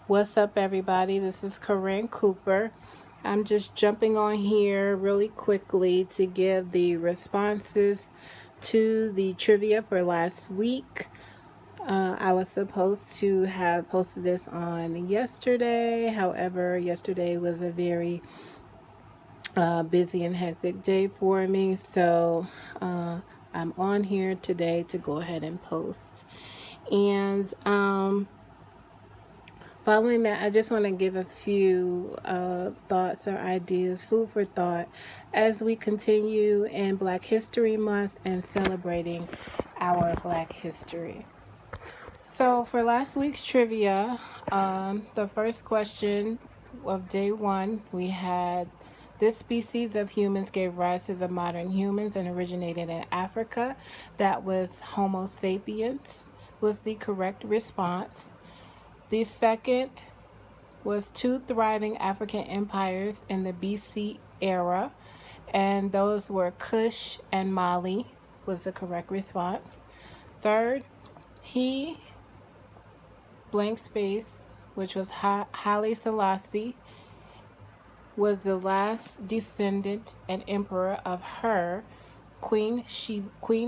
What's up, everybody? This is Corinne Cooper. I'm just jumping on here really quickly to give the responses to the trivia for last week. I was supposed to have posted this on yesterday. However, yesterday was a very busy and hectic day for me. So I'm on here today to go ahead and post. And following that, I just want to give a few thoughts or ideas, food for thought, as we continue in Black History Month and celebrating our Black history. So, for last week's trivia, the first question of day one, we had this species of humans gave rise to the modern humans and originated in Africa. That was Homo sapiens, was the correct response. The second was two thriving African empires in the BC era, and those were Kush and Mali, was the correct response. Third, he, blank space, which was Haile Selassie, was the last descendant and emperor of her, Queen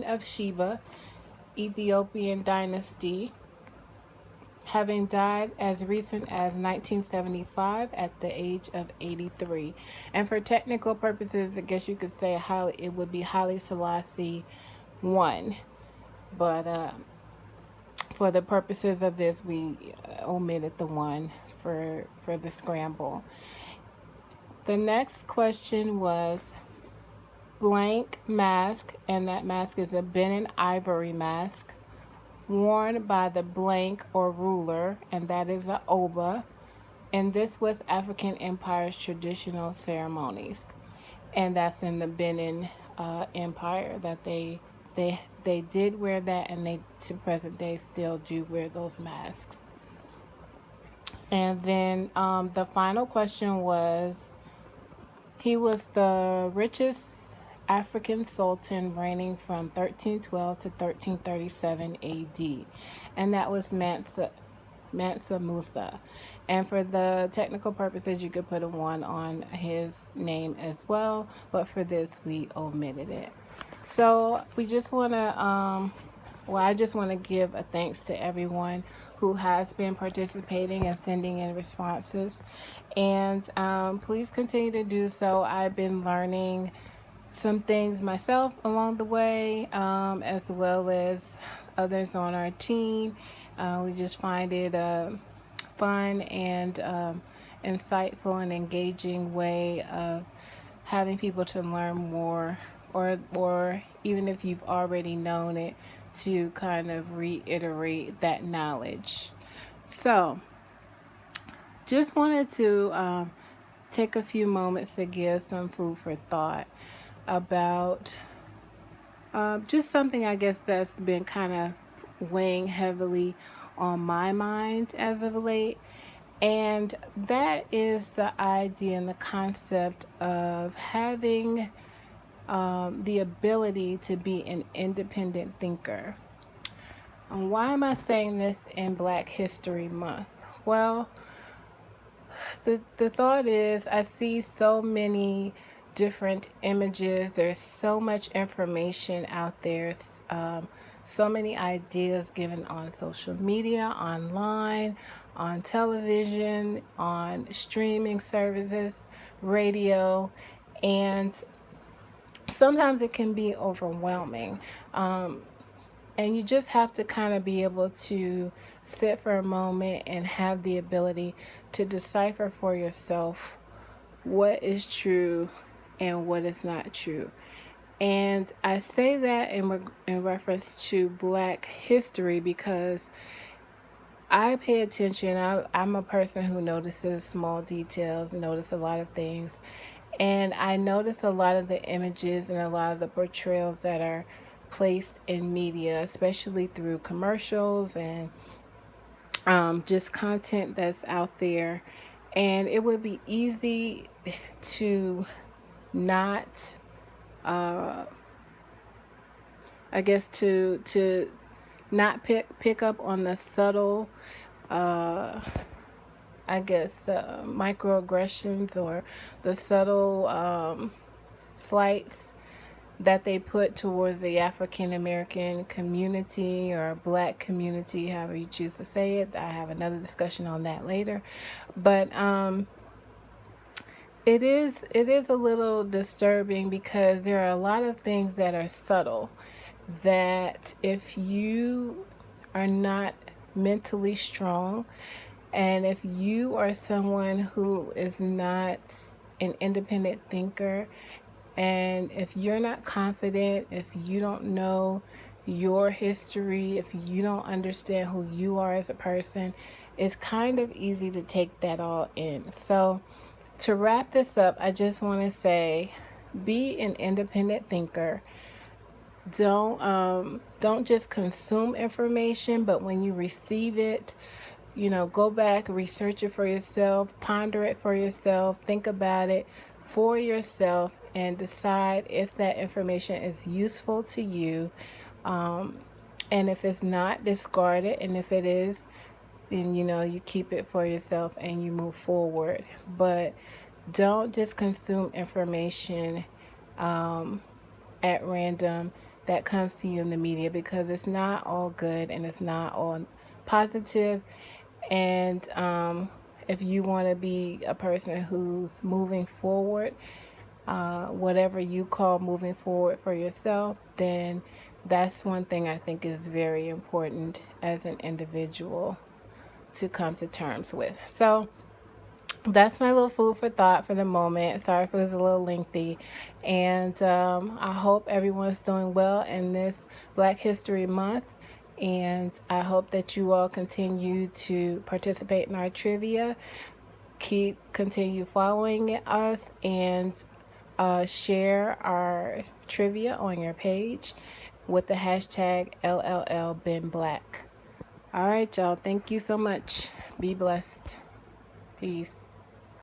of Sheba, Ethiopian dynasty, having died as recent as 1975 at the age of 83. And for technical purposes, I guess you could say it would be Haile Selassie 1. But for the purposes of this, we omitted the 1 for the scramble. The next question was blank mask, and that mask is a Benin ivory mask worn by the blank or ruler, and that is the Oba. And this was African Empire's traditional ceremonies, and that's in the Benin Empire that they did wear that, and they to present day still do wear those masks. And then the final question was, he was the richest African sultan reigning from 1312 to 1337 AD, and that was Mansa Musa. And for the technical purposes, you could put a 1 on his name as well, but for this, we omitted it. So we just want to, I just want to give a thanks to everyone who has been participating and sending in responses. And please continue to do so. I've been learning some things myself along the way, as well as others on our team. We just find it a fun and insightful and engaging way of having people to learn more, or even if you've already known it, to kind of reiterate that knowledge. So just wanted to take a few moments to give some food for thought about just something, I guess, that's been kind of weighing heavily on my mind as of late. And that is the idea and the concept of having the ability to be an independent thinker. Why am I saying this in Black History Month? Well, the thought is, I see so many different images. There's so much information out there. So many ideas given on social media, online, on television, on streaming services, radio, and sometimes it can be overwhelming. And you just have to kind of be able to sit for a moment and have the ability to decipher for yourself what is true and what is not true. And I say that in reference to Black history because I pay attention. I'm a person who notices small details, notice a lot of things. And I notice a lot of the images and a lot of the portrayals that are placed in media, especially through commercials and just content that's out there. And it would be easy to not, I guess, to not pick up on the subtle I guess, microaggressions or the subtle slights that they put towards the African American community or black community, however you choose to say it. I have another discussion on that later. But it is a little disturbing because there are a lot of things that are subtle that if you are not mentally strong, and if you are someone who is not an independent thinker, and if you're not confident, if you don't know your history, if you don't understand who you are as a person, it's kind of easy to take that all in. So, to wrap this up, I just want to say be an independent thinker. Don't just consume information, but when you receive it, go back, research it for yourself, ponder it for yourself, think about it for yourself, and decide if that information is useful to you. And if it's not, discard it. And if it is, then you keep it for yourself and you move forward. But don't just consume information at random that comes to you in the media, because it's not all good and it's not all positive. And if you want to be a person who's moving forward, whatever you call moving forward for yourself, then that's one thing I think is very important as an individual to come to terms with. So that's my little food for thought for the moment. Sorry if it was a little lengthy. And I hope everyone's doing well in this Black History Month. And I hope that you all continue to participate in our trivia. Continue following us, and share our trivia on your page with the hashtag LLBeenBlack. All right, y'all. Thank you so much. Be blessed. Peace.